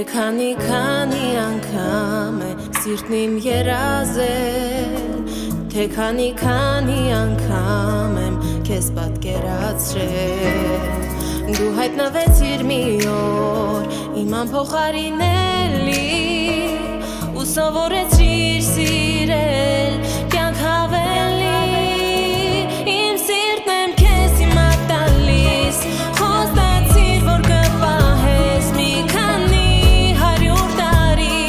քանի անգամ է սիրտն իմ երազել, թե քանի անգամ եմ քեզ պատկերացրել, դու հայտնվեցիր մի օր իմ անփոխարինելի ու սովորեցրիր սիրել կյանք ավելի, իմ սիրտն եմ քեզ հիմա տալիս, խոստացիր որ կպահես մի քանի 100 տարի,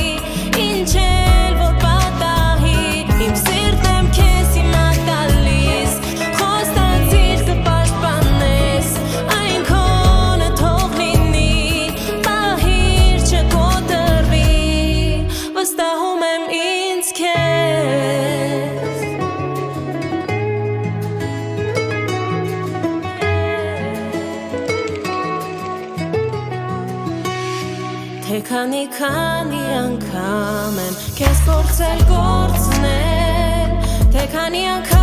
ինչ էլ որ պատահի, իմ սիրտն եմ քեզ հիմա տալիս, խոստացիր կպաշտպանես, այն քոնը թող լինի, պահիր չկոտրվի, վստահում եմ ինձ քեզ, թե քանի անգամ եմ քեզ փորձել կորցնել, թե քանի անգամ